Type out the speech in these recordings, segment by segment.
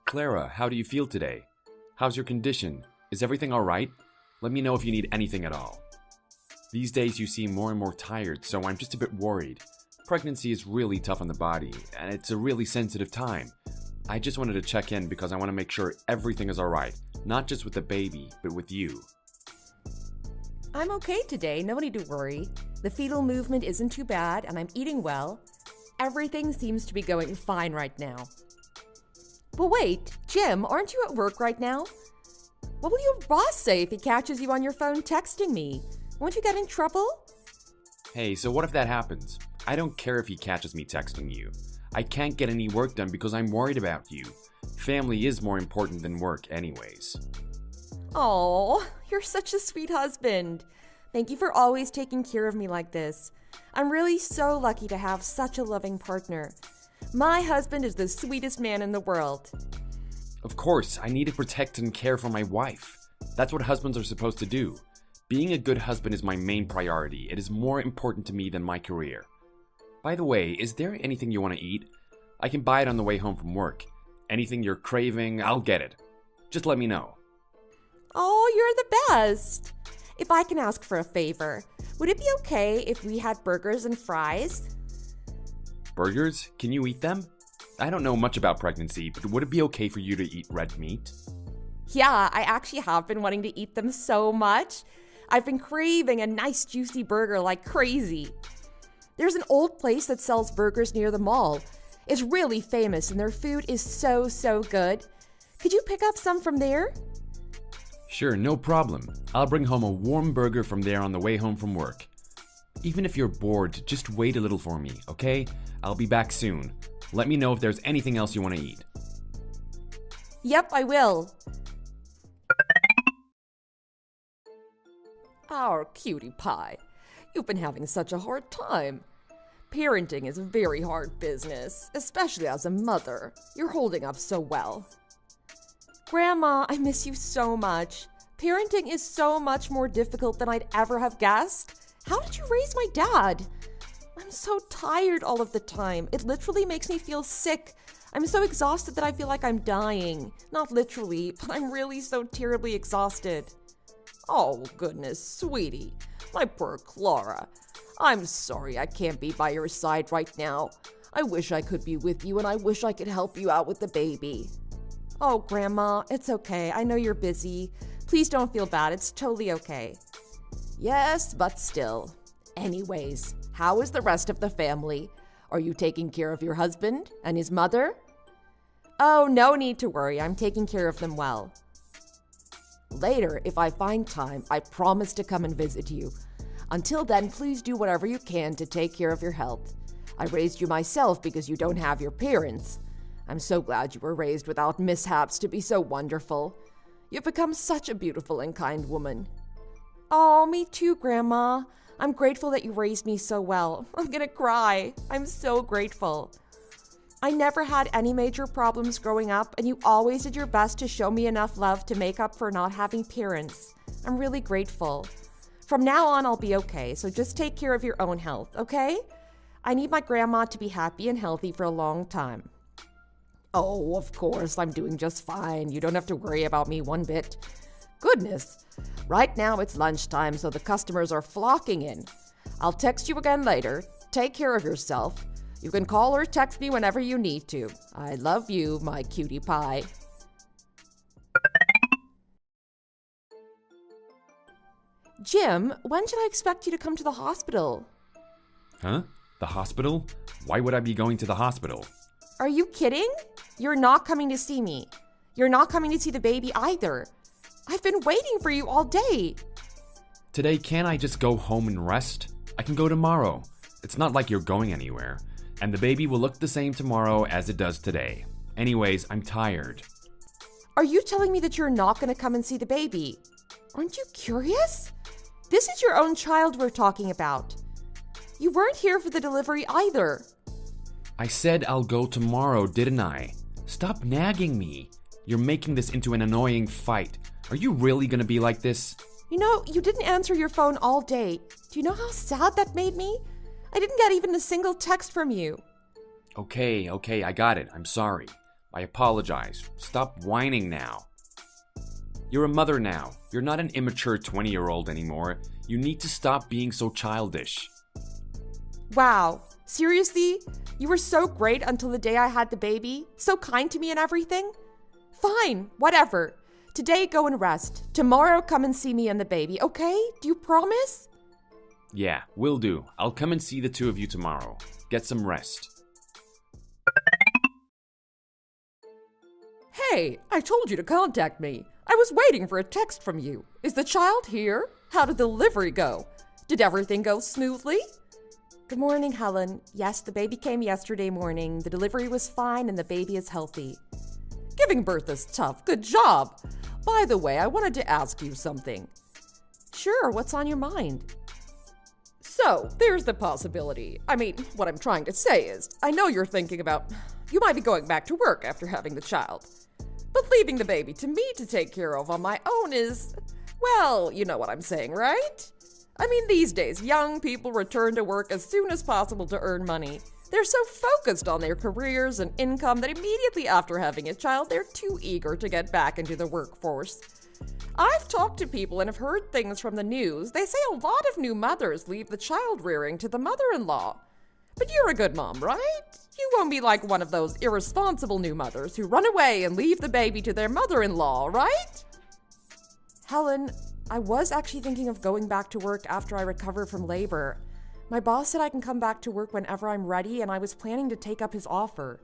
Clara, how do you feel today? How's your condition? Is everything alright? Let me know if you need anything at all. These days you seem more and more tired, so I'm just a bit worried. Pregnancy is really tough on the body, and it's a really sensitive time. I just wanted to check in because I want to make sure everything is alright, not just with the baby, but with you. I'm okay today, no need to worry. The fetal movement isn't too bad, and I'm eating well. Everything seems to be going fine right now. But wait, Jim, aren't you at work right now? What will your boss say if he catches you on your phone texting me? Won't you get in trouble? Hey, so what if that happens? I don't care if he catches me texting you. I can't get any work done because I'm worried about you. Family is more important than work anyways. Oh, you're such a sweet husband. Thank you for always taking care of me like this. I'm really so lucky to have such a loving partner. My husband is the sweetest man in the world. Of course, I need to protect and care for my wife. That's what husbands are supposed to do. Being a good husband is my main priority. It is more important to me than my career. By the way, is there anything you want to eat? I can buy it on the way home from work. Anything you're craving, I'll get it. Just let me know. Oh, you're the best. If I can ask for a favor, would it be okay if we had burgers and fries? Burgers? Can you eat them? I don't know much about pregnancy, but would it be okay for you to eat red meat? Yeah, I actually have been wanting to eat them so much. I've been craving a nice juicy burger like crazy. There's an old place that sells burgers near the mall. It's really famous and their food is so good. Could you pick up some from there? Sure, no problem. I'll bring home a warm burger from there on the way home from work. Even if you're bored, just wait a little for me, okay? I'll be back soon. Let me know if there's anything else you want to eat. Yep, I will. Our cutie pie. You've been having such a hard time. Parenting is a very hard business, especially as a mother. You're holding up so well. Grandma, I miss you so much. Parenting is so much more difficult than I'd ever have guessed. How did you raise my dad? I'm so tired all of the time. It literally makes me feel sick. I'm so exhausted that I feel like I'm dying. Not literally, but I'm really so terribly exhausted. Oh, goodness, sweetie. My poor Clara. I'm sorry I can't be by your side right now. I wish I could be with you and I wish I could help you out with the baby. Oh, Grandma, it's okay. I know you're busy. Please don't feel bad. It's totally okay. Yes, but still. Anyways, how is the rest of the family? Are you taking care of your husband and his mother? Oh, no need to worry. I'm taking care of them well. Later, if I find time, I promise to come and visit you. Until then, please do whatever you can to take care of your health. I raised you myself because you don't have your parents. I'm so glad you were raised without mishaps to be so wonderful. You've become such a beautiful and kind woman. Oh, me too, Grandma. I'm grateful that you raised me so well. I'm gonna cry. I'm so grateful. I never had any major problems growing up, and you always did your best to show me enough love to make up for not having parents. I'm really grateful. From now on, I'll be okay, so just take care of your own health, okay? I need my grandma to be happy and healthy for a long time. Oh, of course, I'm doing just fine. You don't have to worry about me one bit. Goodness. Right now it's lunchtime, so the customers are flocking in. I'll text you again later. Take care of yourself. You can call or text me whenever you need to. I love you, my cutie pie. Jim, when should I expect you to come to the hospital? Huh? The hospital? Why would I be going to the hospital? Are you kidding? You're not coming to see me. You're not coming to see the baby either. I've been waiting for you all day. Today, can't I just go home and rest? I can go tomorrow. It's not like you're going anywhere. And the baby will look the same tomorrow as it does today. Anyways, I'm tired. Are you telling me that you're not going to come and see the baby? Aren't you curious? This is your own child we're talking about. You weren't here for the delivery either. I said I'll go tomorrow, didn't I? Stop nagging me. You're making this into an annoying fight. Are you really gonna be like this? You know, you didn't answer your phone all day. Do you know how sad that made me? I didn't get even a single text from you. Okay, I got it. I'm sorry. I apologize. Stop whining now. You're a mother now. You're not an immature 20-year-old anymore. You need to stop being so childish. Wow, seriously? You were so great until the day I had the baby? So kind to me and everything? Fine, whatever. Today, go and rest. Tomorrow, come and see me and the baby, okay? Do you promise? Yeah, will do. I'll come and see the two of you tomorrow. Get some rest. Hey, I told you to contact me. I was waiting for a text from you. Is the child here? How did the delivery go? Did everything go smoothly? Good morning, Helen. Yes, the baby came yesterday morning. The delivery was fine and the baby is healthy. Giving birth is tough. Good job. By the way, I wanted to ask you something. Sure, what's on your mind? So, there's the possibility. I mean, what I'm trying to say is, I know you're thinking about, you might be going back to work after having the child. But leaving the baby to me to take care of on my own is, well, you know what I'm saying, right? I mean, these days, young people return to work as soon as possible to earn money. They're so focused on their careers and income that immediately after having a child, they're too eager to get back into the workforce. I've talked to people and have heard things from the news. They say a lot of new mothers leave the child rearing to the mother-in-law. But you're a good mom, right? You won't be like one of those irresponsible new mothers who run away and leave the baby to their mother-in-law, right? Helen, I was actually thinking of going back to work after I recover from labor. My boss said I can come back to work whenever I'm ready, and I was planning to take up his offer.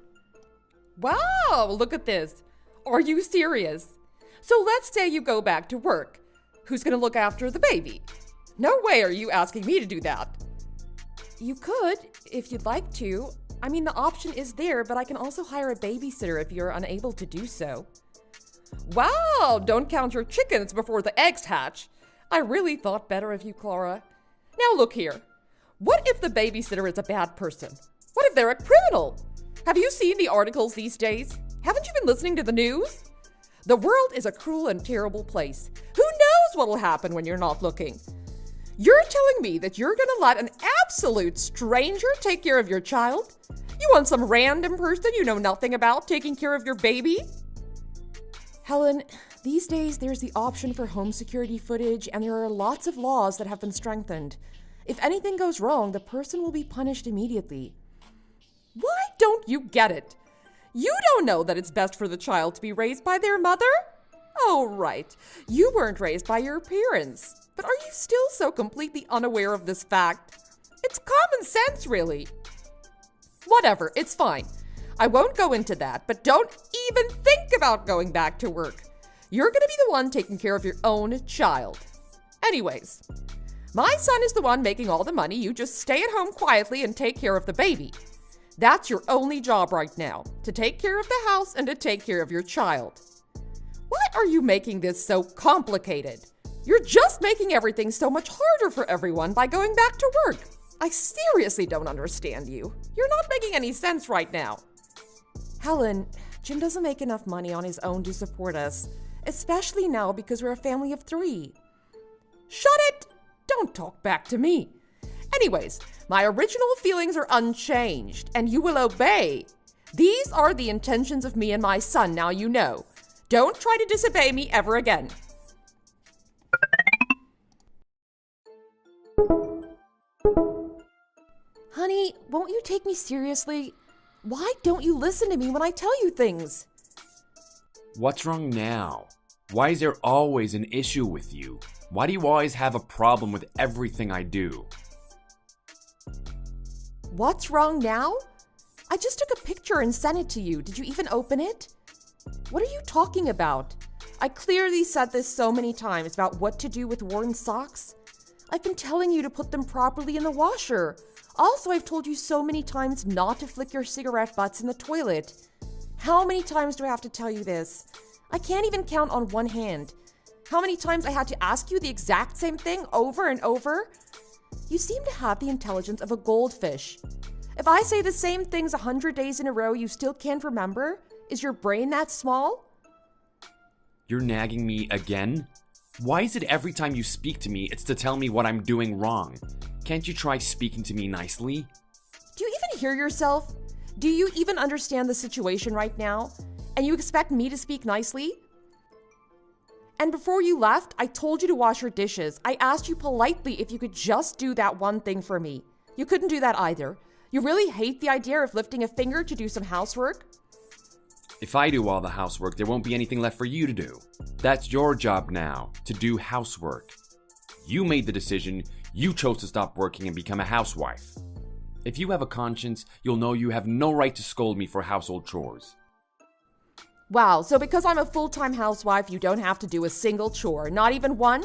Wow, look at this. Are you serious? So let's say you go back to work. Who's going to look after the baby? No way are you asking me to do that. You could, if you'd like to. I mean, the option is there, but I can also hire a babysitter if you're unable to do so. Wow, don't count your chickens before the eggs hatch. I really thought better of you, Clara. Now look here. What if the babysitter is a bad person? What if they're a criminal? Have you seen the articles these days? Haven't you been listening to the news? The world is a cruel and terrible place. Who knows what'll happen when you're not looking? You're telling me that you're gonna let an absolute stranger take care of your child? You want some random person you know nothing about taking care of your baby? Helen, these days there's the option for home security footage, and there are lots of laws that have been strengthened. If anything goes wrong, the person will be punished immediately. Why don't you get it? You don't know that it's best for the child to be raised by their mother? Oh, right. You weren't raised by your parents. But are you still so completely unaware of this fact? It's common sense, really. Whatever, it's fine. I won't go into that, but don't even think about going back to work. You're gonna be the one taking care of your own child. Anyways, my son is the one making all the money. You just stay at home quietly and take care of the baby. That's your only job right now, to take care of the house and to take care of your child. Why are you making this so complicated? You're just making everything so much harder for everyone by going back to work. I seriously don't understand you. You're not making any sense right now. Helen, Jim doesn't make enough money on his own to support us, especially now because we're a family of 3. Shut it! Don't talk back to me. Anyways, my original feelings are unchanged, and you will obey. These are the intentions of me and my son, now you know. Don't try to disobey me ever again. Honey, won't you take me seriously? Why don't you listen to me when I tell you things? What's wrong now? Why is there always an issue with you? Why do you always have a problem with everything I do? What's wrong now? I just took a picture and sent it to you. Did you even open it? What are you talking about? I clearly said this so many times about what to do with worn socks. I've been telling you to put them properly in the washer. Also, I've told you so many times not to flick your cigarette butts in the toilet. How many times do I have to tell you this? I can't even count on one hand. How many times I had to ask you the exact same thing over and over? You seem to have the intelligence of a goldfish. If I say the same things 100 days in a row, you still can't remember? Is your brain that small? You're nagging me again? Why is it every time you speak to me, it's to tell me what I'm doing wrong? Can't you try speaking to me nicely? Do you even hear yourself? Do you even understand the situation right now? And you expect me to speak nicely? And before you left, I told you to wash your dishes. I asked you politely if you could just do that one thing for me. You couldn't do that either. You really hate the idea of lifting a finger to do some housework? If I do all the housework, there won't be anything left for you to do. That's your job now, to do housework. You made the decision. You chose to stop working and become a housewife. If you have a conscience, you'll know you have no right to scold me for household chores. Wow, so because I'm a full-time housewife, you don't have to do a single chore, not even one?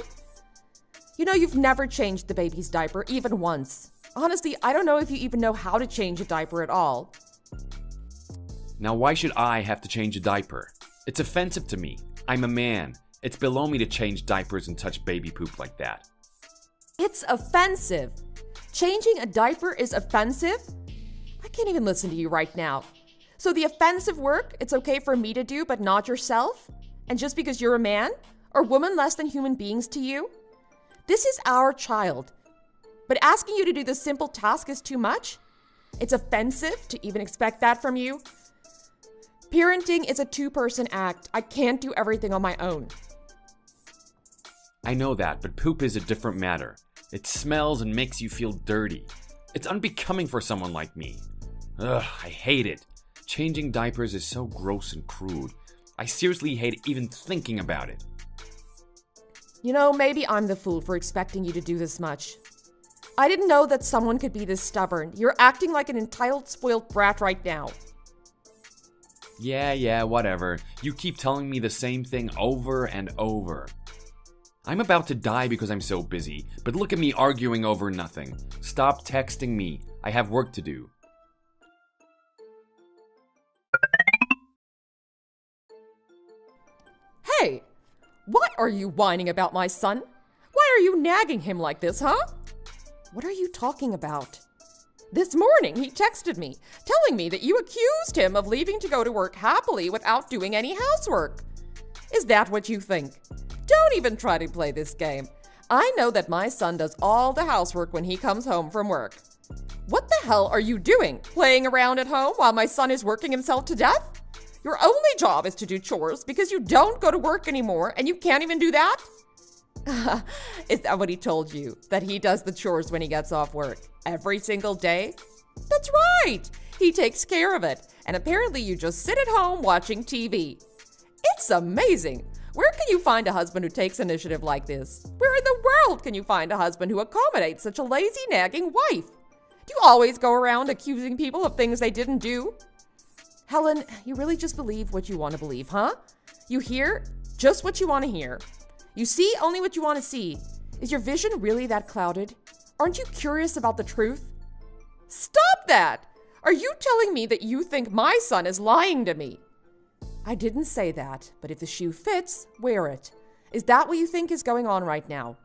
You know, you've never changed the baby's diaper, even once. Honestly, I don't know if you even know how to change a diaper at all. Now, why should I have to change a diaper? It's offensive to me. I'm a man. It's below me to change diapers and touch baby poop like that. It's offensive. Changing a diaper is offensive? I can't even listen to you right now. So the offensive work, it's okay for me to do, but not yourself? And just because you're a man? Or woman less than human beings to you? This is our child. But asking you to do this simple task is too much? It's offensive to even expect that from you? Parenting is a two-person act. I can't do everything on my own. I know that, but poop is a different matter. It smells and makes you feel dirty. It's unbecoming for someone like me. Ugh, I hate it. Changing diapers is so gross and crude. I seriously hate even thinking about it. You know, maybe I'm the fool for expecting you to do this much. I didn't know that someone could be this stubborn. You're acting like an entitled, spoiled brat right now. Yeah, whatever. You keep telling me the same thing over and over. I'm about to die because I'm so busy, but look at me arguing over nothing. Stop texting me. I have work to do. Hey, what are you whining about, my son? Why are you nagging him like this, huh? What are you talking about? This morning, he texted me, telling me that you accused him of leaving to go to work happily without doing any housework. Is that what you think? Don't even try to play this game. I know that my son does all the housework when he comes home from work. What the hell are you doing? Playing around at home while my son is working himself to death? Your only job is to do chores because you don't go to work anymore and you can't even do that? Is that what he told you? That he does the chores when he gets off work? Every single day? That's right! He takes care of it. And apparently you just sit at home watching TV. It's amazing! Where can you find a husband who takes initiative like this? Where in the world can you find a husband who accommodates such a lazy, nagging wife? Do you always go around accusing people of things they didn't do? Helen, you really just believe what you want to believe, huh? You hear just what you want to hear. You see only what you want to see. Is your vision really that clouded? Aren't you curious about the truth? Stop that! Are you telling me that you think my son is lying to me? I didn't say that, but if the shoe fits, wear it. Is that what you think is going on right now?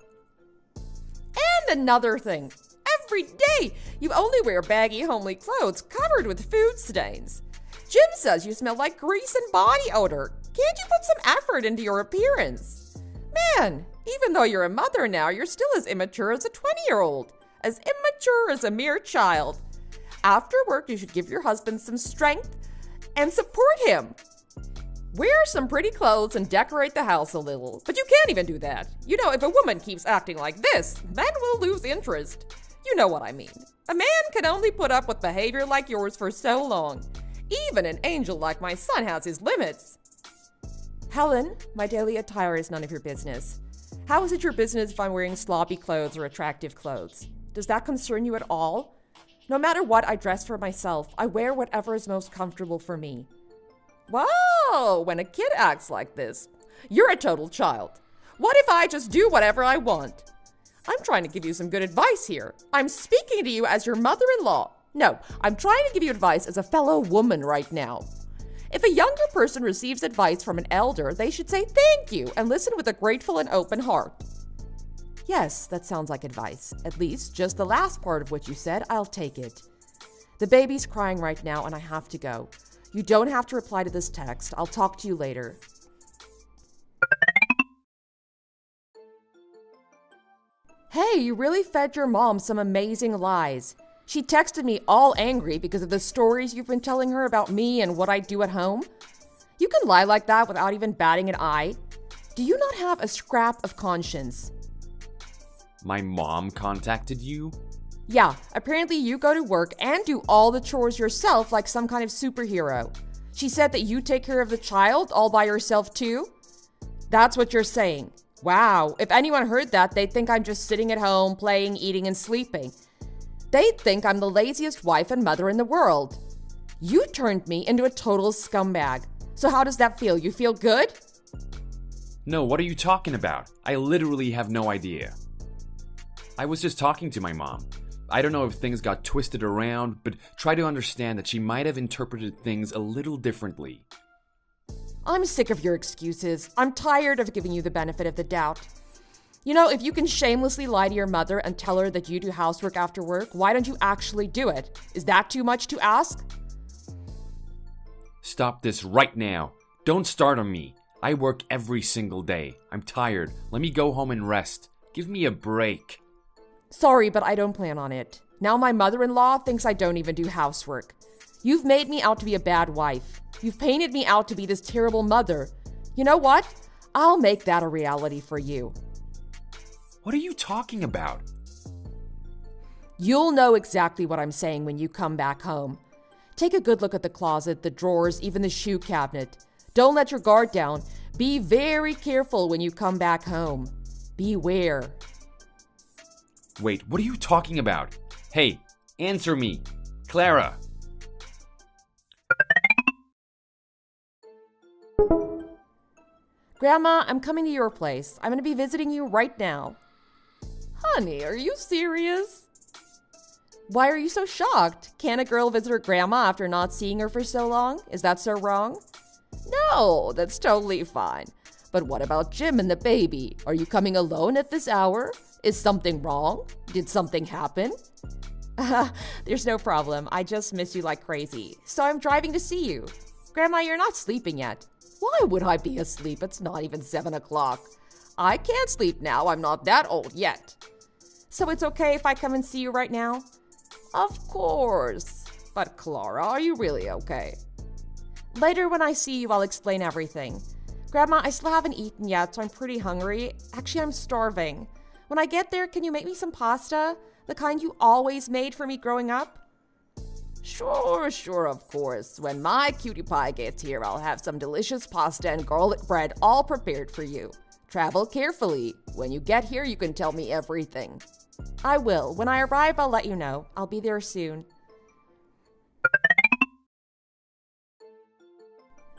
And another thing. Every day, you only wear baggy, homely clothes covered with food stains. Jim says you smell like grease and body odor. Can't you put some effort into your appearance? Man, even though you're a mother now, you're still as immature as a 20-year-old. As immature as a mere child. After work, you should give your husband some strength and support him. Wear some pretty clothes and decorate the house a little. But you can't even do that. You know, if a woman keeps acting like this, then we'll lose interest. You know what I mean. A man can only put up with behavior like yours for so long. Even an angel like my son has his limits. Helen, my daily attire is none of your business. How is it your business if I'm wearing sloppy clothes or attractive clothes? Does that concern you at all? No matter what I dress for myself, I wear whatever is most comfortable for me. Whoa, when a kid acts like this, you're a total child. What if I just do whatever I want? I'm trying to give you some good advice here. I'm speaking to you as your mother-in-law. No, I'm trying to give you advice as a fellow woman right now. If a younger person receives advice from an elder, they should say thank you and listen with a grateful and open heart. Yes, that sounds like advice. At least, just the last part of what you said, I'll take it. The baby's crying right now and I have to go. You don't have to reply to this text. I'll talk to you later. Hey, you really fed your mom some amazing lies. She texted me all angry because of the stories you've been telling her about me and what I do at home. You can lie like that without even batting an eye. Do you not have a scrap of conscience? My mom contacted you? Yeah, apparently you go to work and do all the chores yourself like some kind of superhero. She said that you take care of the child all by yourself too? That's what you're saying. Wow, if anyone heard that, they'd think I'm just sitting at home, playing, eating, and sleeping. They'd think I'm the laziest wife and mother in the world. You turned me into a total scumbag. So how does that feel? You feel good? No, what are you talking about? I literally have no idea. I was just talking to my mom. I don't know if things got twisted around, but try to understand that she might have interpreted things a little differently. I'm sick of your excuses. I'm tired of giving you the benefit of the doubt. You know, if you can shamelessly lie to your mother and tell her that you do housework after work, why don't you actually do it? Is that too much to ask? Stop this right now. Don't start on me. I work every single day. I'm tired. Let me go home and rest. Give me a break. Sorry, but I don't plan on it. Now my mother-in-law thinks I don't even do housework. You've made me out to be a bad wife. You've painted me out to be this terrible mother. You know what? I'll make that a reality for you. What are you talking about? You'll know exactly what I'm saying when you come back home. Take a good look at the closet, the drawers, even the shoe cabinet. Don't let your guard down. Be very careful when you come back home. Beware. Wait, what are you talking about? Hey, answer me. Clara. Grandma, I'm coming to your place. I'm going to be visiting you right now. Honey, are you serious? Why are you so shocked? Can a girl visit her grandma after not seeing her for so long? Is that so wrong? No, that's totally fine. But what about Jim and the baby? Are you coming alone at this hour? Is something wrong? Did something happen? There's no problem. I just miss you like crazy. So I'm driving to see you. Grandma, you're not sleeping yet. Why would I be asleep? It's not even 7 o'clock. I can't sleep now. I'm not that old yet. So it's okay if I come and see you right now? Of course. But Clara, are you really okay? Later when I see you, I'll explain everything. Grandma, I still haven't eaten yet, so I'm pretty hungry. Actually, I'm starving. When I get there, can you make me some pasta? The kind you always made for me growing up? Sure, of course. When my cutie pie gets here, I'll have some delicious pasta and garlic bread all prepared for you. Travel carefully. When you get here, you can tell me everything. I will. When I arrive, I'll let you know. I'll be there soon.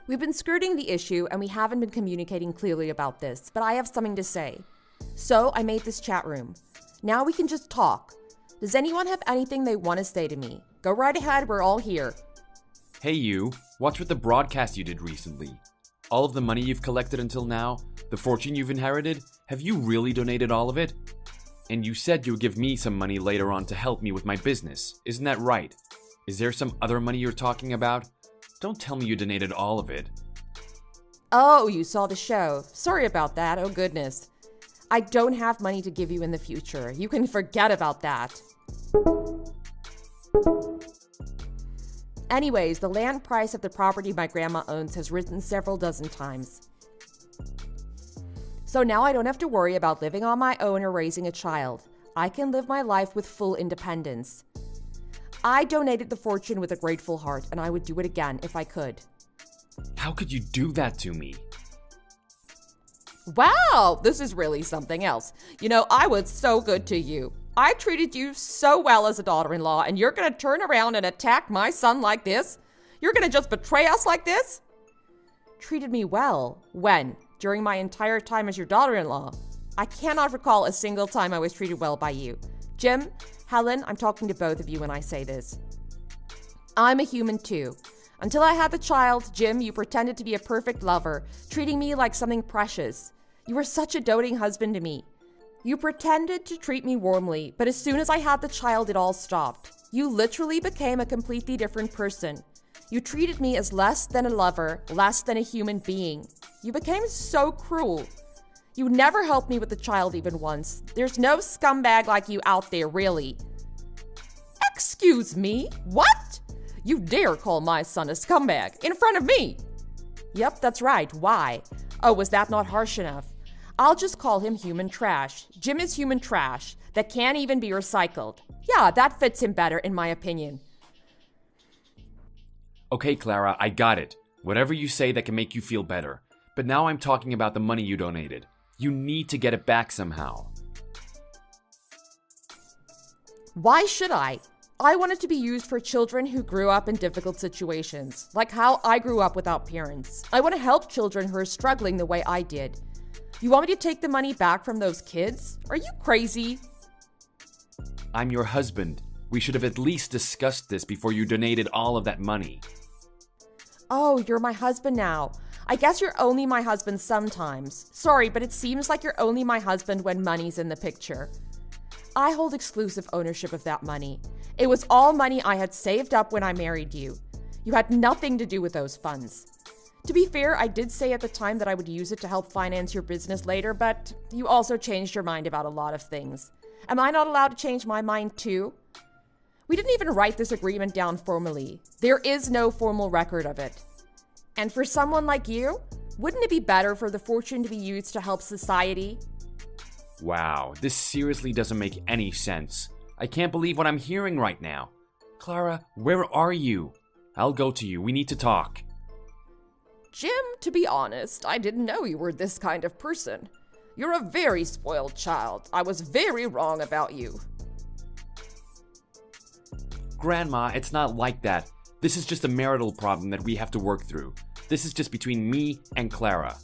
We've been skirting the issue and we haven't been communicating clearly about this, but I have something to say. So I made this chat room. Now we can just talk. Does anyone have anything they want to say to me? Go right ahead, we're all here. Hey you, what's with the broadcast you did recently? All of the money you've collected until now, the fortune you've inherited, have you really donated all of it? And you said you would give me some money later on to help me with my business, isn't that right? Is there some other money you're talking about? Don't tell me you donated all of it. Oh, you saw the show. Sorry about that, oh goodness. I don't have money to give you in the future. You can forget about that. Anyways, the land price of the property my grandma owns has risen several dozen times. So now I don't have to worry about living on my own or raising a child. I can live my life with full independence. I donated the fortune with a grateful heart, and I would do it again if I could. How could you do that to me? Wow, this is really something else. You know, I was so good to you. I treated you so well as a daughter-in-law, and you're gonna turn around and attack my son like this? You're gonna just betray us like this? Treated me well? When? During my entire time as your daughter-in-law? I cannot recall a single time I was treated well by you. Jim, Helen, I'm talking to both of you when I say this. I'm a human too. Until I had the child, Jim, you pretended to be a perfect lover, treating me like something precious. You were such a doting husband to me. You pretended to treat me warmly, but as soon as I had the child, it all stopped. You literally became a completely different person. You treated me as less than a lover, less than a human being. You became so cruel. You never helped me with the child even once. There's no scumbag like you out there, really. Excuse me? What? You dare call my son a scumbag in front of me? Yep, that's right. Why? Oh, was that not harsh enough? I'll just call him human trash. Jim is human trash that can't even be recycled. Yeah, that fits him better, in my opinion. Okay, Clara, I got it. Whatever you say that can make you feel better. But now I'm talking about the money you donated. You need to get it back somehow. Why should I? I want it to be used for children who grew up in difficult situations, like how I grew up without parents. I want to help children who are struggling the way I did. You want me to take the money back from those kids? Are you crazy? I'm your husband. We should have at least discussed this before you donated all of that money. Oh, you're my husband now. I guess you're only my husband sometimes. Sorry, but it seems like you're only my husband when money's in the picture. I hold exclusive ownership of that money. It was all money I had saved up when I married you. You had nothing to do with those funds. To be fair, I did say at the time that I would use it to help finance your business later, but you also changed your mind about a lot of things. Am I not allowed to change my mind too? We didn't even write this agreement down formally. There is no formal record of it. And for someone like you, wouldn't it be better for the fortune to be used to help society? Wow, this seriously doesn't make any sense. I can't believe what I'm hearing right now. Clara, where are you? I'll go to you. We need to talk. Jim, to be honest, I didn't know you were this kind of person. You're a very spoiled child. I was very wrong about you. Grandma, it's not like that. This is just a marital problem that we have to work through. This is just between me and Clara.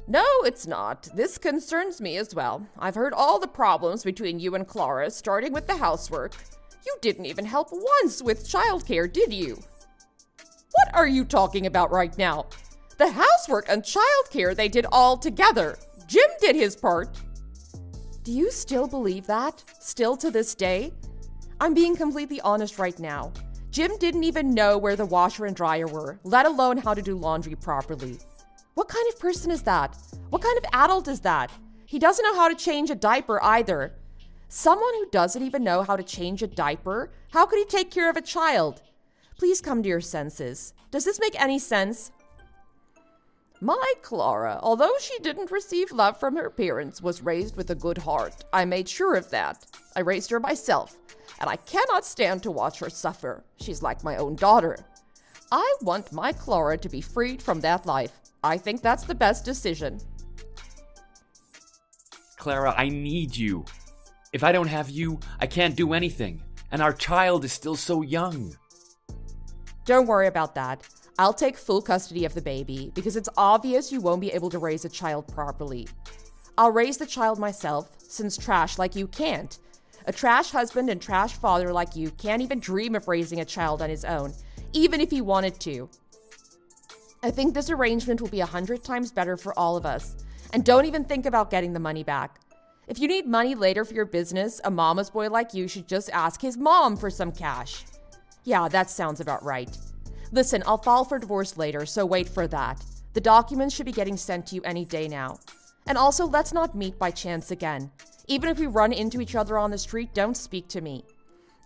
No, it's not. This concerns me as well. I've heard all the problems between you and Clara, starting with the housework. You didn't even help once with childcare, did you? What are you talking about right now? The housework and childcare they did all together. Jim did his part. Do you still believe that? Still to this day? I'm being completely honest right now. Jim didn't even know where the washer and dryer were, let alone how to do laundry properly. What kind of person is that? What kind of adult is that? He doesn't know how to change a diaper either. Someone who doesn't even know how to change a diaper? How could he take care of a child? Please come to your senses. Does this make any sense? My Clara, although she didn't receive love from her parents, was raised with a good heart. I made sure of that. I raised her myself, and I cannot stand to watch her suffer. She's like my own daughter. I want my Clara to be freed from that life. I think that's the best decision. Clara, I need you. If I don't have you, I can't do anything. And our child is still so young. Don't worry about that. I'll take full custody of the baby because it's obvious you won't be able to raise a child properly. I'll raise the child myself, since trash like you can't. A trash husband and trash father like you can't even dream of raising a child on his own, even if he wanted to. I think this arrangement will be 100 times better for all of us. And don't even think about getting the money back. If you need money later for your business, a mama's boy like you should just ask his mom for some cash. Yeah, that sounds about right. Listen, I'll file for divorce later, so wait for that. The documents should be getting sent to you any day now. And also, let's not meet by chance again. Even if we run into each other on the street, don't speak to me.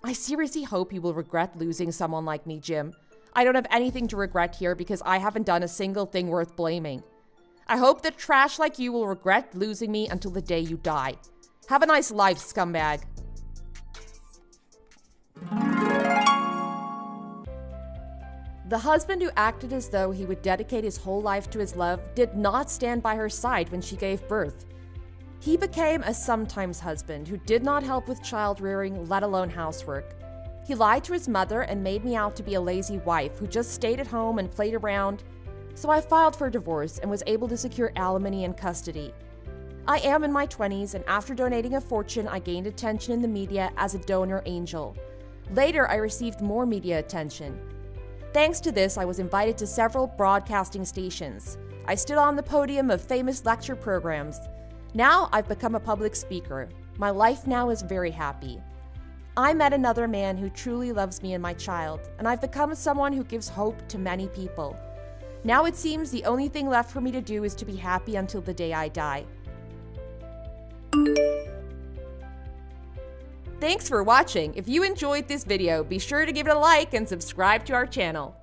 I seriously hope you will regret losing someone like me, Jim. I don't have anything to regret here because I haven't done a single thing worth blaming. I hope that trash like you will regret losing me until the day you die. Have a nice life, scumbag. The husband who acted as though he would dedicate his whole life to his love did not stand by her side when she gave birth. He became a sometimes husband who did not help with child rearing, let alone housework. He lied to his mother and made me out to be a lazy wife who just stayed at home and played around. So I filed for divorce and was able to secure alimony and custody. I am in my 20s, and after donating a fortune, I gained attention in the media as a donor angel. Later, I received more media attention. Thanks to this, I was invited to several broadcasting stations. I stood on the podium of famous lecture programs. Now I've become a public speaker. My life now is very happy. I met another man who truly loves me and my child, and I've become someone who gives hope to many people. Now it seems the only thing left for me to do is to be happy until the day I die. Thanks for watching. If you enjoyed this video, be sure to give it a like and subscribe to our channel.